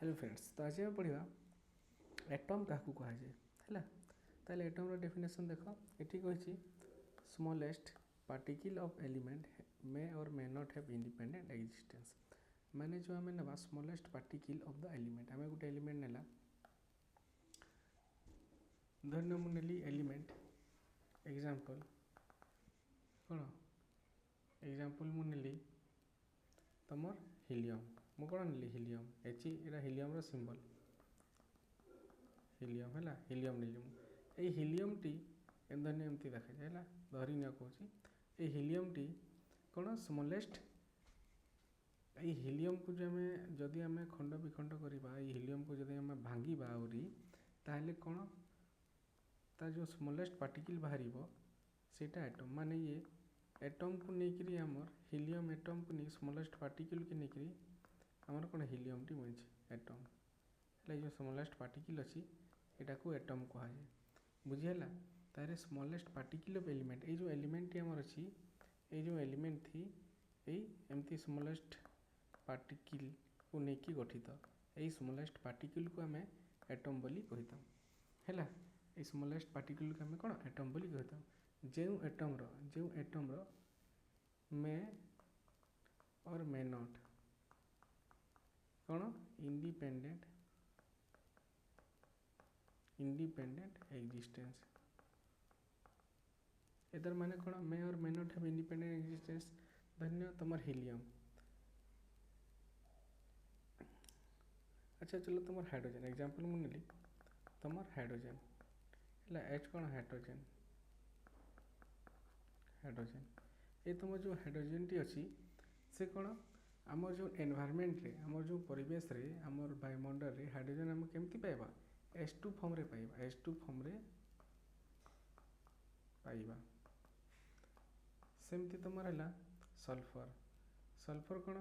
Hello friends, तो आज आम पढ़ा एटम क्या कहुए है। ताले एटम डेफिनेशन देख ये कही smallest particle of element may और may not have independent existence. माने जो आम ना smallest particle of the element आम गोटे एलिमेंट नेला धरन मुझे एलिमेंट एग्जांपल कौन एग्जांपल मुझे तुम हिलियम मु कौन नेली हिलियम एच एटा हिलियम सिंबल हिलियम है हिलियम नेली हिलियम टी धरनी एमती देखा जाए धरी नि कौन ये हिलियम टी कौन स्मॉलेस्ट ये हिलियम को जो आम जदि आम खंड विखंड करवा हिलियम को जदि आम भांगा आहरी ताहले कौन ता जो स्मॉलेस्ट पार्टिकल बाहर सेटा एटम माने ये एटम को लेकर आमर हिलियम एटम को नहीं स्मॉलेस्ट पार्टिकल के लेकर आमर कौन हिलियम टी मिली एटम है जो स्मॉलेस्ट पार्टिकल अच्छी यहाँ को एटम कहुए बुझीगला। तार स्मॉलेस्ट पार्टिकल ऑफ एलिमेंट ये जो एलिमेंट आमर अच्छी ये जो एलिमेंट थी एमती स्मॉलेस्ट पार्टिकल को लेकिन गठित यही स्मॉलेस्ट पार्टिकल को आम एटम बोली कही है। ये स्मॉलेस्ट पार्टिकल को आम कौन एटम बोली कही जो एटम रो मे और मे नॉट कौन इंडिपेंडेंट एग्जिस्टेंस इधर माने कौन मे और may not have independent existence. धन्य तुम हिलियम अच्छा चलो तुम हाइड्रोजन एग्जांपल मुझे नेली तुम हाइड्रोजन है एच कौन हाइड्रोजन ये तुम जो हाइड्रोजन टी अच्छी से कौन आम जो एनवायरनमेंट रे आम जो परिवेश रे आम वायुमंडल रे हाइड्रोजन आम केमती पाइबा H2 फॉर्म रे पाइबा H2 फॉर्म रे पाइबा। सेमती तुम है सल्फर सल्फर कौन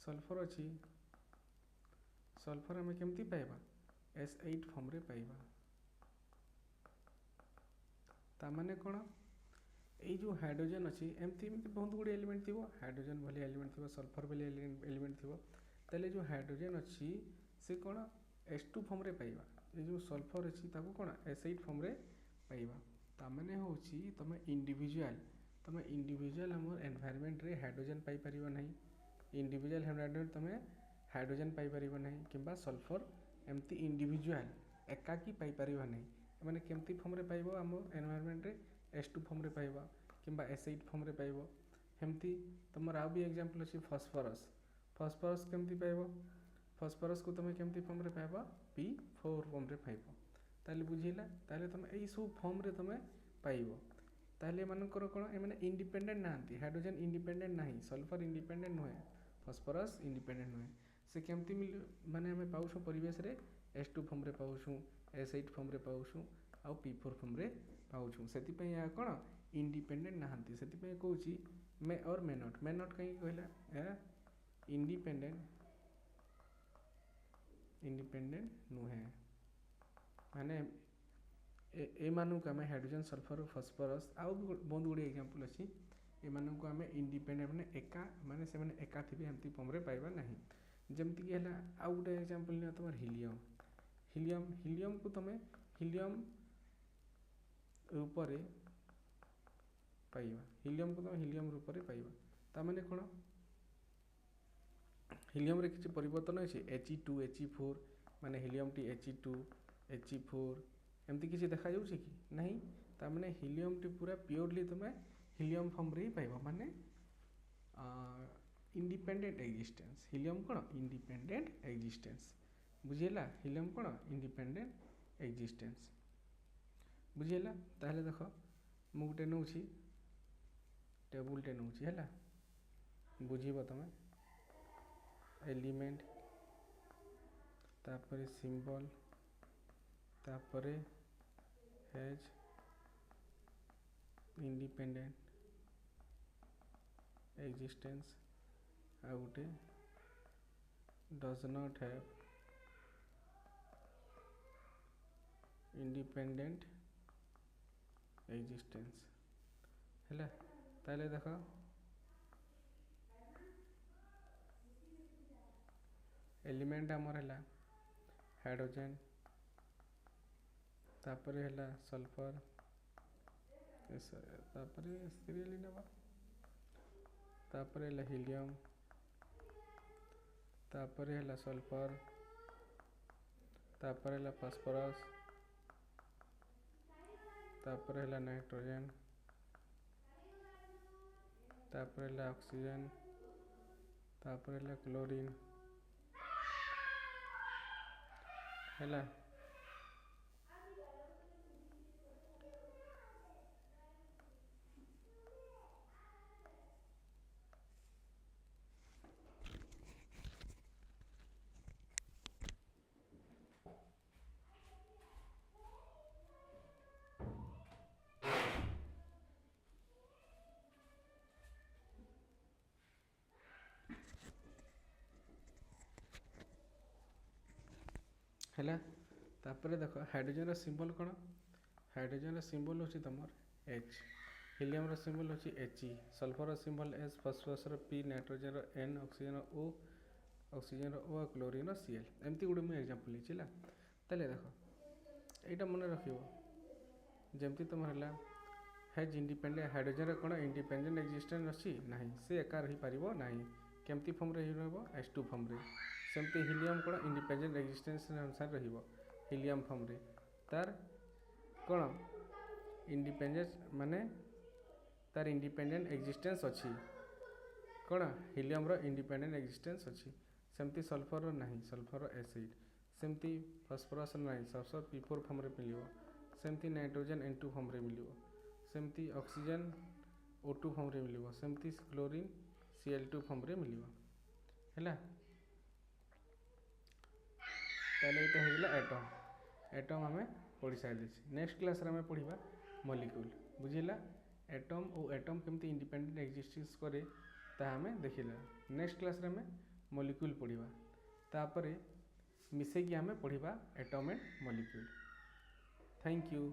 सल्फर अच्छी सल्फर आम केमती पाइबा S8 फॉर्म रे पाइबा। तामाने कौन ये जो हाइड्रोजन अच्छी एमती बहुत गुड़े एलिमेंट थी हाइड्रोजन भली एलिमेंट थी सल्फर भली एलिमेंट थी ताले जो हाइड्रोजन अच्छी से कौन H2 फॉर्म रे पाइबा ये जो सल्फर अच्छी ताको कौन S8 फॉर्म रे पाइबा। तामाने होची तुम इंडिविजुअल आम एनवायरनमेंट रे हाइड्रोजन पाई परिबा नहीं इंडिविजुअल एनवायरनमेंट तुम हाइड्रोजन पाई परिबा नहीं किंबा सल्फर एमती इंडिविजुअल एकाकी पाई परिबा नहीं माने केमती फॉर्म रे पाइबो आम एनवायरनमेंट रे H2 फॉर्म रे पाइबा किंबा S8 फॉर्म रे पाइबो। हेमती तुम आ भी एग्जांपल अच्छी फॉस्फोरस फॉस्फोरस केमती पाइबो फॉस्फोरस को तुम केमती फॉर्म रे पाइबा P4 फॉर्म रे पाइबो। ताले बुझीला ताले तुम एई सब फॉर्म रे तुम पाइबो ताले मानकर कोन ए माने इंडिपेंडेंट नांती हाइड्रोजन इंडिपेंडेंट नाही सल्फर इंडिपेंडेंट नुहे फॉस्फोरस इंडिपेंडेंट नुहे से केमती मिल माने हमें पाउछु परिवेश रे H2 फॉर्म रे पाउछु S8 फॉर्म रे पाउछु आ P4 फॉर्म रे पाउछु सेति पय या कोन इंडिपेंडेंट नांती सेति पय कहूची मे और मे नॉट कहीं कहला या इंडिपेंडेंट नुहे माने ए मानू को आम हाइड्रोजन सल्फर फॉस्फोरस आउ बहुत गुड़े एग्जांपल अच्छी एमानू को आम इंडिपेंडेंट माने एका माने से माने एका थी एमती फॉर्म रे पाइबा नहीं जमती कि है आउ गोटे एग्जांपल लिया तुम हिलियम को तुम हिलियम रूप रे पाइबा हिलियम को तुम हिलियम रूप रे पाइबा ता माने कोन हिलियम रे किछि परिवर्तन अछि He2 He4 माने हिलियम टी He2 He4 एमती किसी देखा जाउछि कि नहीं ता माने हिलियम टी पूरा प्योरली तुम हिलियम फॉर्म रे पाइबा माने इंडिपेंडेंट एग्जिस्टेंस हिलियम कोन इंडिपेंडेंट एग्जिस्टेंस बुझीला हिलियम कोन इंडिपेंडेंट एग्जिस्टेंस बुझीला। ताहले देख मु गुटे नउछि टेबुल टे नउछि हैला बुझीबो तुम एलिमेंट तापरे सिंबल तापरे has independent existence uh Gute does not have independent existence हैला। ताले देखो एलिमेंट आमर है हाइड्रोजन, तापरे है सल्फर, तापरे सीरियली नवा, तापरे है हीलियम, तापरे है सल्फर, तापरे है फास्फोरस, तापरे है नाइट्रोजन, तापरे है ऑक्सीजन, तापरे है क्लोरीन है। है तापर देख हाइड्रोजन सिंबल कौन, हाइड्रोजन सिंबल हूँ तुम एच, हीलियम सिंबल हूँ H, sulphur symbol S, phosphorus P, nitrogen N, oxygen O, oxygen O, chlorine CL. एमती गोटे मुझे एग्जांपल है ताले देख यहाँ मन रख जमती तुम हैज इंडिपेंडेंट हाइड्रोजन कौन इंडिपेंडेंट एक्जिस्टेंस अच्छी ना से एका रही पार ना केमती फॉर्म रे H2 फॉर्म रे, सेमती हीलियम कौन इंडिपेंडेंट एक्जिस्टेंस अनुसार हीलियम फॉर्म रे, तार कौन इंडिपेंडेंस माने तार इंडिपेंडेंट एक्जिस्टेंस अच्छी कौन हीलियम रो इंडिपेंडेंट एक्जिस्टेंस अच्छी, सेमती सल्फर रो नहीं, सल्फर एसिड, सेमती फास्फोरस नहीं, सल्फर P4 फॉर्म रे मिलियो, सेमती नाइट्रोजन N2 फॉर्म रे मिलियो, सेमती ऑक्सीजन O2 फॉर्म रे मिलियो, सेमती क्लोरीन Cl2 फॉर्म रे मिलियो हैला। ताले इटा हेगला एटम, एटम हमें पढ़ी सारी। नेक्स्ट क्लास रे हमें पढ़िबा मॉलिक्यूल, बुझिला एटम और एटम केमती इंडिपेंडेंट एक्जिस्टेंस करे ता हमें देखिला। नेक्स्ट क्लास रे हमें मॉलिक्यूल पढ़िबा, तापरे मिसेकी हमें पढ़िबा atom and molecule. Thank you.